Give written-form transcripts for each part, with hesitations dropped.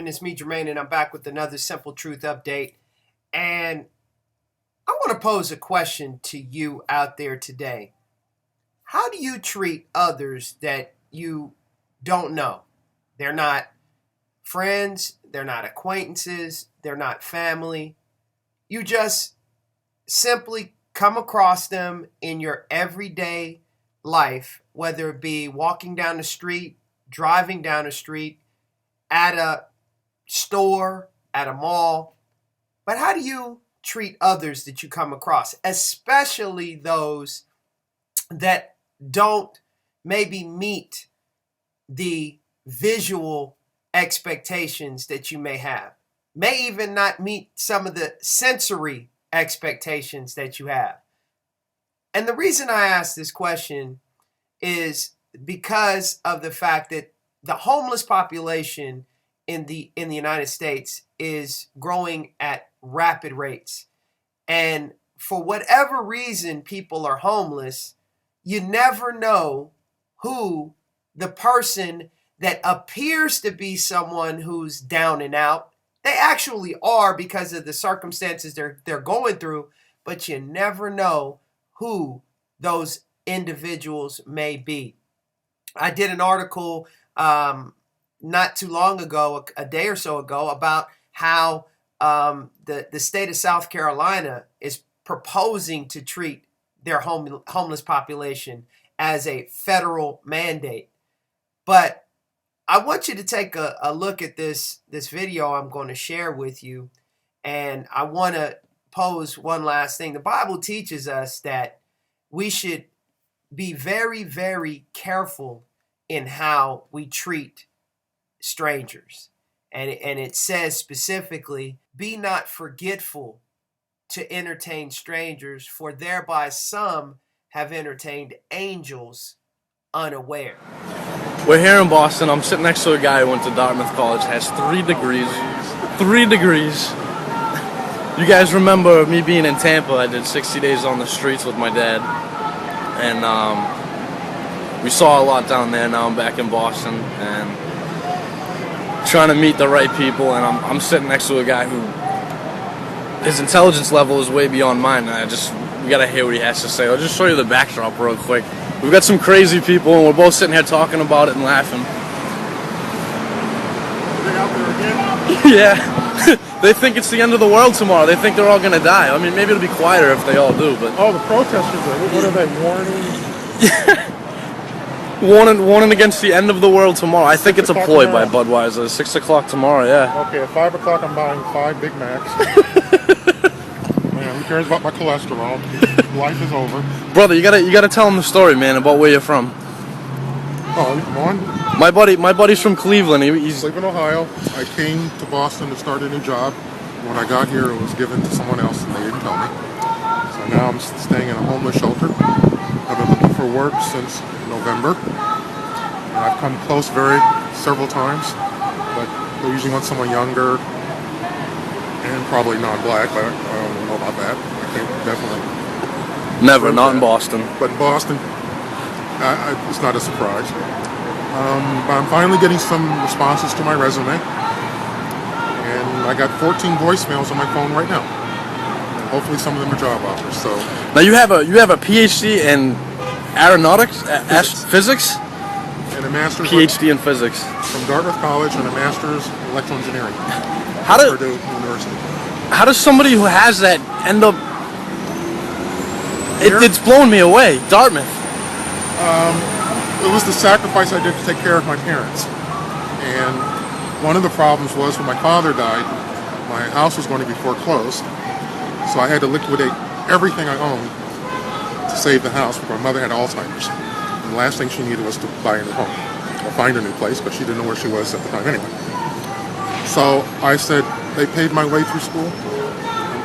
It's me, Jermaine, and I'm back with another Simple Truth update. And I want to pose a question to you out there today. How do you treat others that you don't know? They're not friends, they're not acquaintances, they're not family. You just simply come across them in your everyday life, whether it be walking down the street, driving down the street, at a store, at a mall. But how do you treat others that you come across, especially those that don't maybe meet the visual expectations that you may have, may even not meet some of the sensory expectations that you have? And the reason I ask this question is because of the fact that the homeless population in the United States is growing at rapid rates. And for whatever reason people are homeless, you never know who the person that appears to be someone who's down and out, they actually are because of the circumstances they're going through, but you never know who those individuals may be. I did an article not too long ago, a day or so ago, about how the state of South Carolina is proposing to treat their homeless population as a federal mandate. But I want you to take a look at this video I'm going to share with you, and I want to pose one last thing. The Bible teaches us that we should be very, very careful in how we treat strangers. And it says specifically, be not forgetful to entertain strangers, for thereby some have entertained angels unaware. We're here in Boston. I'm sitting next to a guy who went to Dartmouth College, has 3 degrees. 3 degrees. You guys remember me being in Tampa? I did 60 days on the streets with my dad. And we saw a lot down there. Now I'm back in Boston and trying to meet the right people, and I'm sitting next to a guy who his intelligence level is way beyond mine, and we gotta hear what he has to say. I'll just show you the backdrop real quick. We've got some crazy people, and we're both sitting here talking about it and laughing. Yeah. They think it's the end of the world tomorrow. They think they're all gonna die. I mean, maybe it'll be quieter if they all do, but... Oh, the protesters, what are they, warning? Warning against the end of the world tomorrow. I think it's a ploy by Budweiser. 6 o'clock tomorrow, yeah. Okay, at 5 o'clock I'm buying 5 Big Macs. Man, who cares about my cholesterol? Life is over. Brother, you gotta tell them the story, man, about where you're from. Oh, come on. My buddy's from Cleveland. He's Cleveland, Ohio. I came to Boston to start a new job. When I got here, it was given to someone else, and they didn't tell me. So now I'm staying in a homeless shelter. I've been looking for work since November. And I've come close several times, but they usually want someone younger and probably non-black, but I don't know about that. I can't definitely. Never, not in Boston. But in Boston, it's not a surprise. But I'm finally getting some responses to my resume, and I got 14 voicemails on my phone right now. And hopefully, some of them are job offers. So now you have a PhD in aeronautics, physics, and a master's PhD in physics from Dartmouth College, and a master's in electrical engineering from Purdue University. How does somebody who has that end up? It's blown me away. Dartmouth. It was the sacrifice I did to take care of my parents. And one of the problems was when my father died, my house was going to be foreclosed. So I had to liquidate everything I owned to save the house because my mother had Alzheimer's. And the last thing she needed was to buy a new home or find a new place, but she didn't know where she was at the time anyway. So I said, they paid my way through school.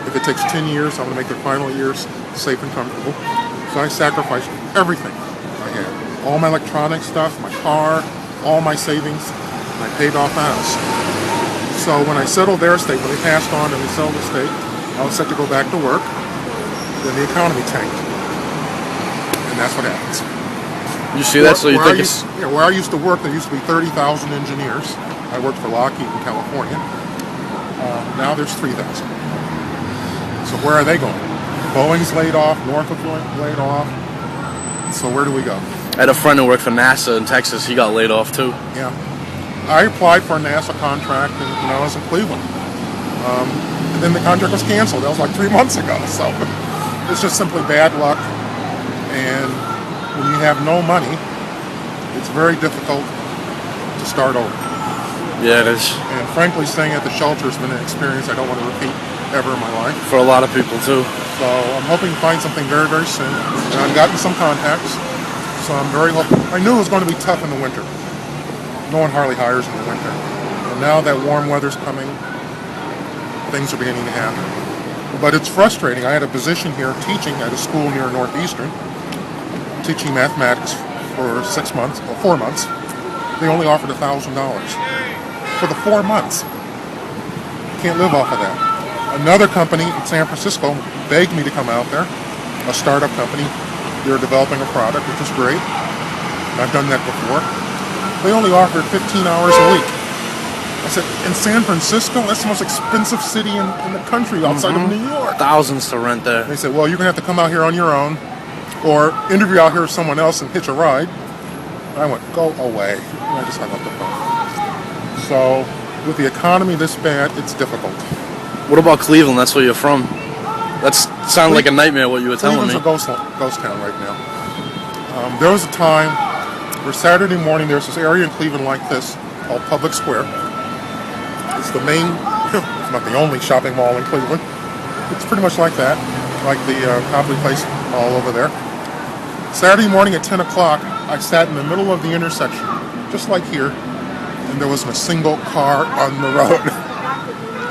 If it takes 10 years, I'm going to make their final years safe and comfortable. So I sacrificed everything I had. All my electronic stuff, my car, all my savings, and I paid off the house. So when I settled their estate, when they passed on and we sold the estate, I was set to go back to work. Then the economy tanked. And that's what happens. You see that? So you think it's... Where I used to work, there used to be 30,000 engineers. I worked for Lockheed in California. Now there's 3,000. So where are they going? Boeing's laid off, Northrop laid off. So where do we go? I had a friend who worked for NASA in Texas. He got laid off too. Yeah. I applied for a NASA contract when I was in Cleveland. And then the contract was canceled. That was like 3 months ago. So it's just simply bad luck. And when you have no money, it's very difficult to start over. Yeah, it is. And frankly, staying at the shelter has been an experience I don't want to repeat ever in my life. For a lot of people too. So I'm hoping to find something very, very soon. And I've gotten some contacts. So I'm very hopeful. I knew it was going to be tough in the winter. No one hardly hires in the winter. And now that warm weather's coming, things are beginning to happen. But it's frustrating. I had a position here teaching at a school near Northeastern, teaching mathematics for 6 months, or 4 months. They only offered $1,000 for the 4 months. Can't live off of that. Another company in San Francisco begged me to come out there, a startup company. They're developing a product, which is great. I've done that before. They only offered 15 hours a week. I said, in San Francisco? That's the most expensive city in the country outside of New York. Thousands to rent there. They said, well, you're going to have to come out here on your own or interview out here with someone else and hitch a ride. I went, go away. And I just hung up the phone. So with the economy this bad, it's difficult. What about Cleveland? That's where you're from. That sounded like a nightmare what you were telling me. Cleveland's a ghost town right now. There was a time where Saturday morning there's this area in Cleveland like this called Public Square. It's the main, it's not the only shopping mall in Cleveland. It's pretty much like that, like the Copley Place all over there. Saturday morning at 10 o'clock, I sat in the middle of the intersection, just like here, and there wasn't a single car on the road.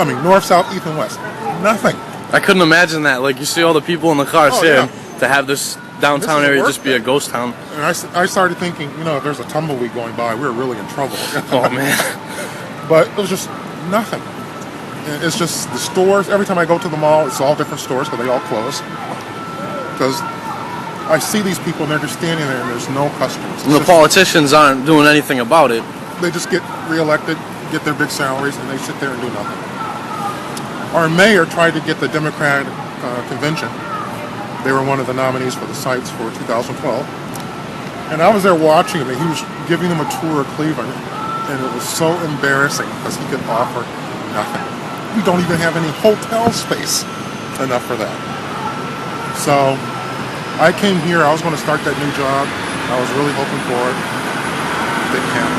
I mean, north, south, east, and west. Nothing. I couldn't imagine that. Like, you see all the people in the cars here, yeah. to have this downtown area just be a ghost town. And I started thinking, if there's a tumbleweed going by, we're really in trouble. Oh, man. But it was just nothing. It's just the stores. Every time I go to the mall, it's all different stores, but they all close. Because I see these people, and they're just standing there, and there's no customers. And the politicians aren't doing anything about it. They just get reelected, get their big salaries, and they sit there and do nothing. Our mayor tried to get the Democratic convention. They were one of the nominees for the sites for 2012. And I was there watching him, and he was giving them a tour of Cleveland. And it was so embarrassing because he could offer nothing. We don't even have any hotel space enough for that. So I came here. I was going to start that new job. I was really hoping for it. Didn't happen.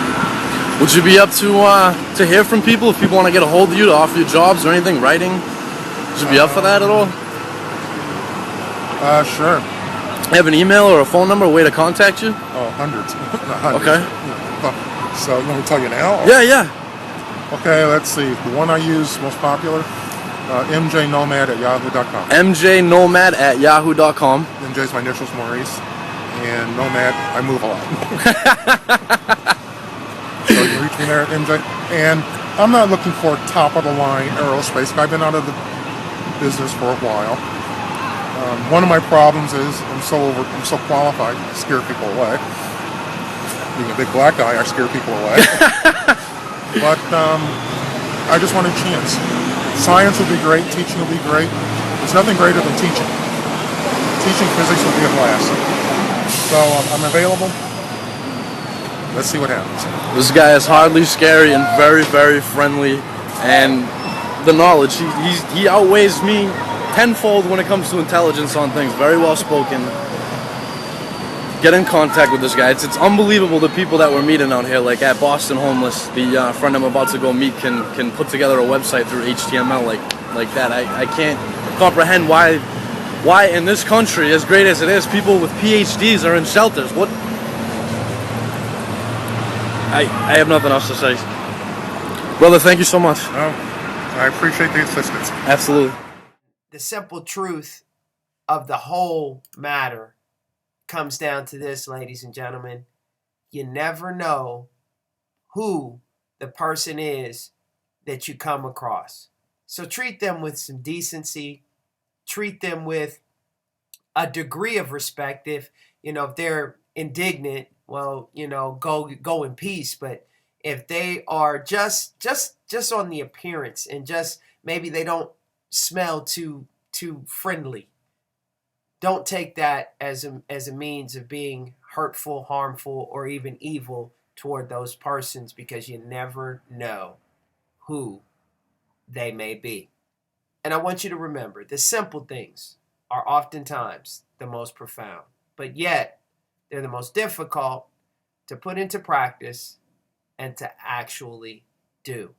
Would you be up to hear from people if people want to get a hold of you to offer you jobs or anything, writing? Would you be up for that at all? Sure. You have an email or a phone number, a way to contact you? Oh, hundreds. Not hundreds. Okay. So you want me to tell you now? Yeah. Okay, let's see. The one I use, most popular, mjnomad@yahoo.com. mjnomad@yahoo.com. MJ's my initials, Maurice. And Nomad, I move a lot. So you can reach me there at MJ. And I'm not looking for top-of-the-line aerospace. I've been out of the business for a while. One of my problems is I'm so qualified, I scare people away. Being a big black guy, I scare people away. But I just want a chance. Science would be great, teaching would be great. There's nothing greater than teaching. Teaching physics would be a blast. So I'm available. Let's see what happens. This guy is hardly scary and very, very friendly, and the knowledge, he outweighs me tenfold when it comes to intelligence on things. Very well spoken. Get in contact with this guy. It's unbelievable the people that we're meeting out here, like at Boston Homeless. The friend I'm about to go meet can put together a website through HTML like that. I can't comprehend why in this country, as great as it is, people with PhDs are in shelters. What? I have nothing else to say. Brother, thank you so much. I appreciate the assistance. Absolutely. The simple truth of the whole matter comes down to this, ladies and gentlemen. You never know who the person is that you come across. So treat them with some decency. Treat them with a degree of respect. If they're indignant, well, go in peace. But if they are just on the appearance and just maybe they don't smell too friendly, don't take that as a means of being hurtful, harmful, or even evil toward those persons, because you never know who they may be. And I want you to remember, the simple things are oftentimes the most profound, but yet they're the most difficult to put into practice and to actually do.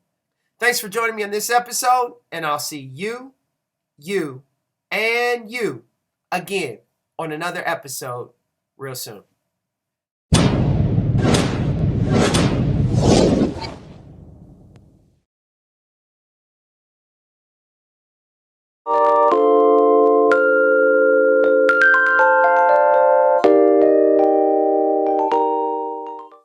Thanks for joining me on this episode, and I'll see you, and you again on another episode real soon.